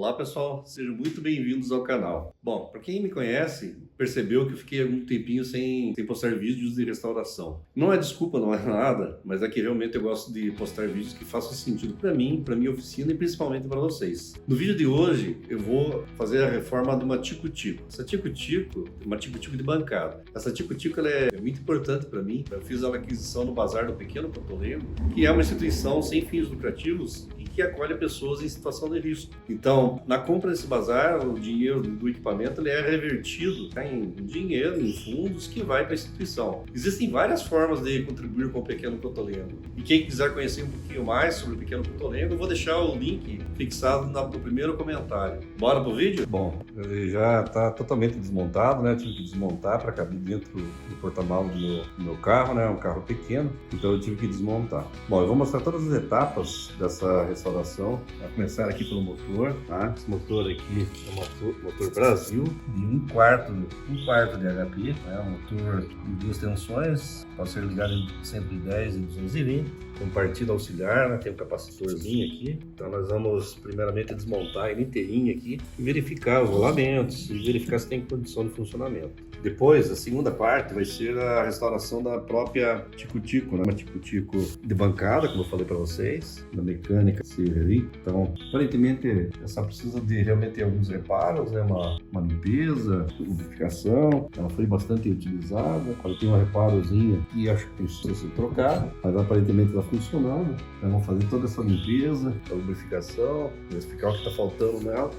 Olá pessoal, sejam muito bem-vindos ao canal. Bom, para quem me conhece, percebeu que eu fiquei algum tempinho sem postar vídeos de restauração. Não é desculpa, não é nada, mas é que realmente eu gosto de postar vídeos que façam sentido para mim, para minha oficina e principalmente para vocês. No vídeo de hoje eu vou fazer a reforma de uma tico-tico. Essa tico-tico é uma tico-tico de bancada. Essa tico-tico ela é muito importante para mim. Eu fiz a aquisição no bazar do Pequeno Cotolengo, que é uma instituição sem fins lucrativos e que acolhe pessoas em situação de risco. Então, na compra desse bazar, o dinheiro do equipamento ele é revertido em dinheiro, em fundos, que vai para a instituição. Existem várias formas de contribuir com o Pequeno Cotolengo. E quem quiser conhecer um pouquinho mais sobre o Pequeno Cotolengo, eu vou deixar o link fixado no primeiro comentário. Bora pro vídeo? Bom, ele já está totalmente desmontado, né? Eu tive que desmontar para caber dentro do porta-malas do meu carro, né? Um carro pequeno, então eu tive que desmontar. Bom, eu vou mostrar todas as etapas dessa restauração. Vai começar aqui pelo motor, tá? Esse motor aqui é um motor Brasil de 1/4 de HP, né? Um motor de 2 tensões, pode ser ligado em 110 e 220, com partida auxiliar, né? Tem um capacitorzinho aqui. Então nós vamos primeiramente desmontar ele inteirinho aqui e verificar os rolamentos e verificar se tem condição de funcionamento. Depois, a segunda parte vai ser a restauração da própria tico-tico, né? Uma tico-tico de bancada, como eu falei para vocês, da mecânica ali. Então, aparentemente, essa precisa de realmente ter alguns reparos, né? Uma limpeza, lubrificação. Ela foi bastante utilizada. Ela tem um reparozinho que acho que precisa ser trocado, mas aparentemente está funcionando. Então, vamos fazer toda essa limpeza, a lubrificação, verificar o que está faltando nela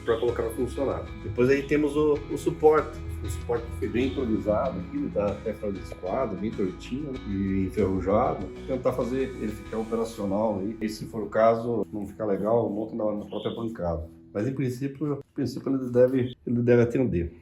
para colocar ela funcionar. Depois aí temos o suporte. O suporte foi bem improvisado aqui, ele está até fora de esquadro, bem tortinho, né? E enferrujado. Vou tentar fazer ele ficar operacional aí. E se for o caso, não ficar legal, monta na própria bancada. Mas em princípio ele deve atender.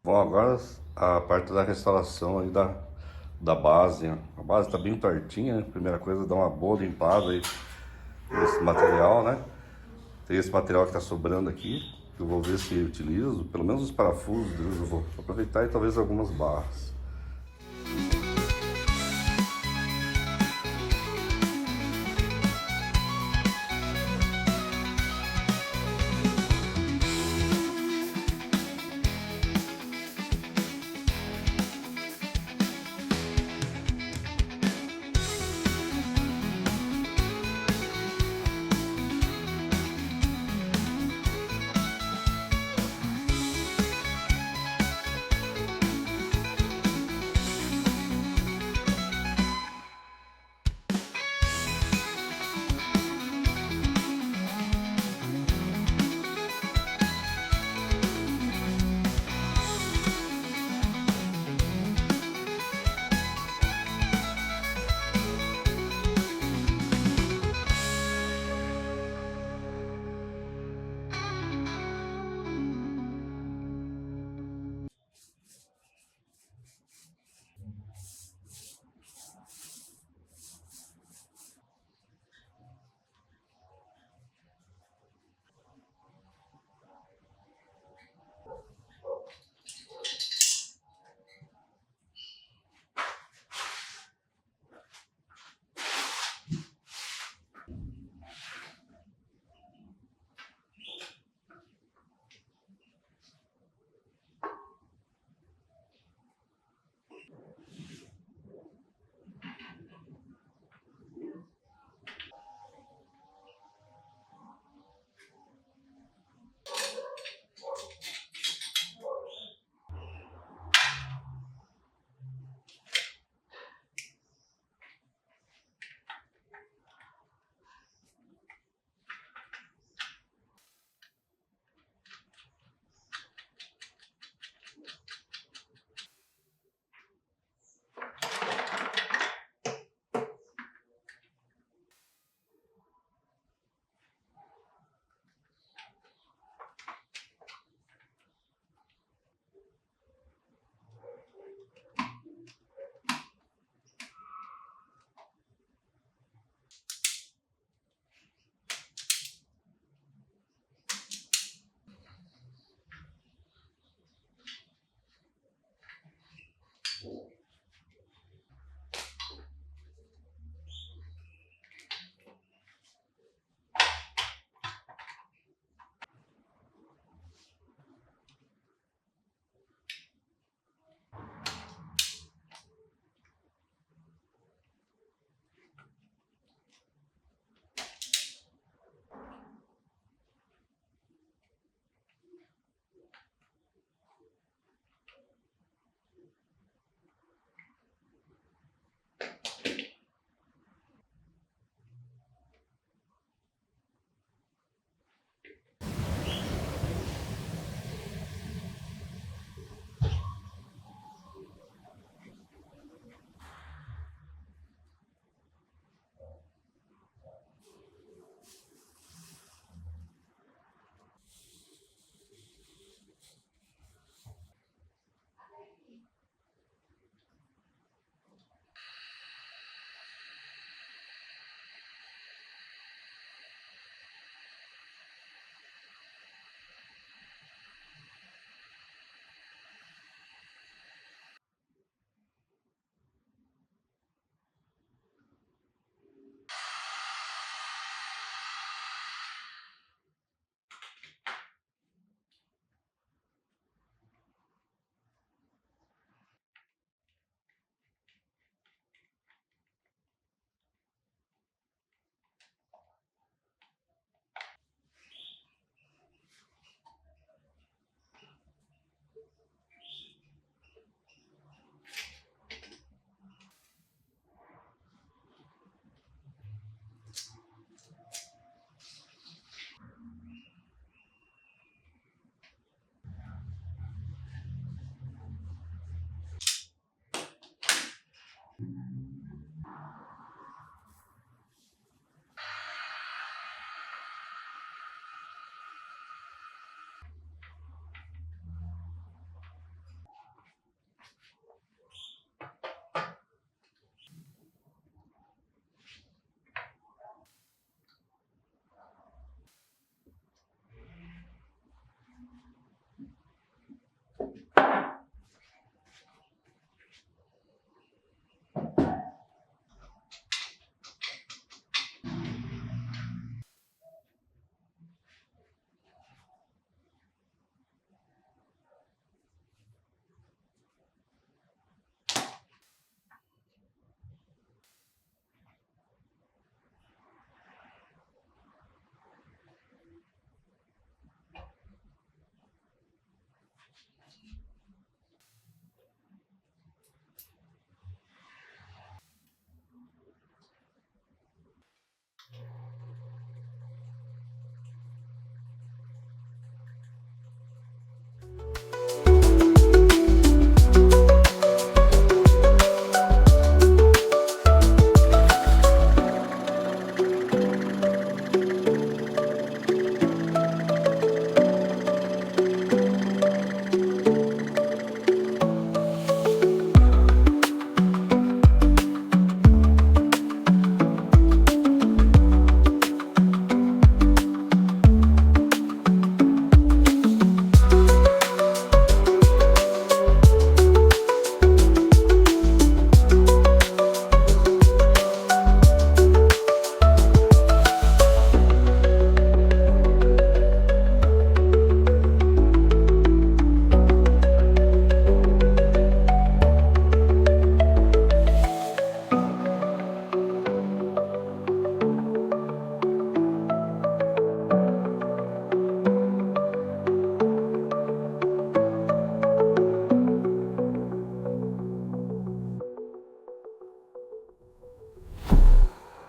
Bom, agora a parte da restauração aí da base, né? A base tá bem tortinha, né? Primeira coisa, dar uma boa limpada aí nesse material, né? Tem esse material que tá sobrando aqui, que eu vou ver se eu utilizo, pelo menos os parafusos deles eu vou aproveitar e talvez algumas barras.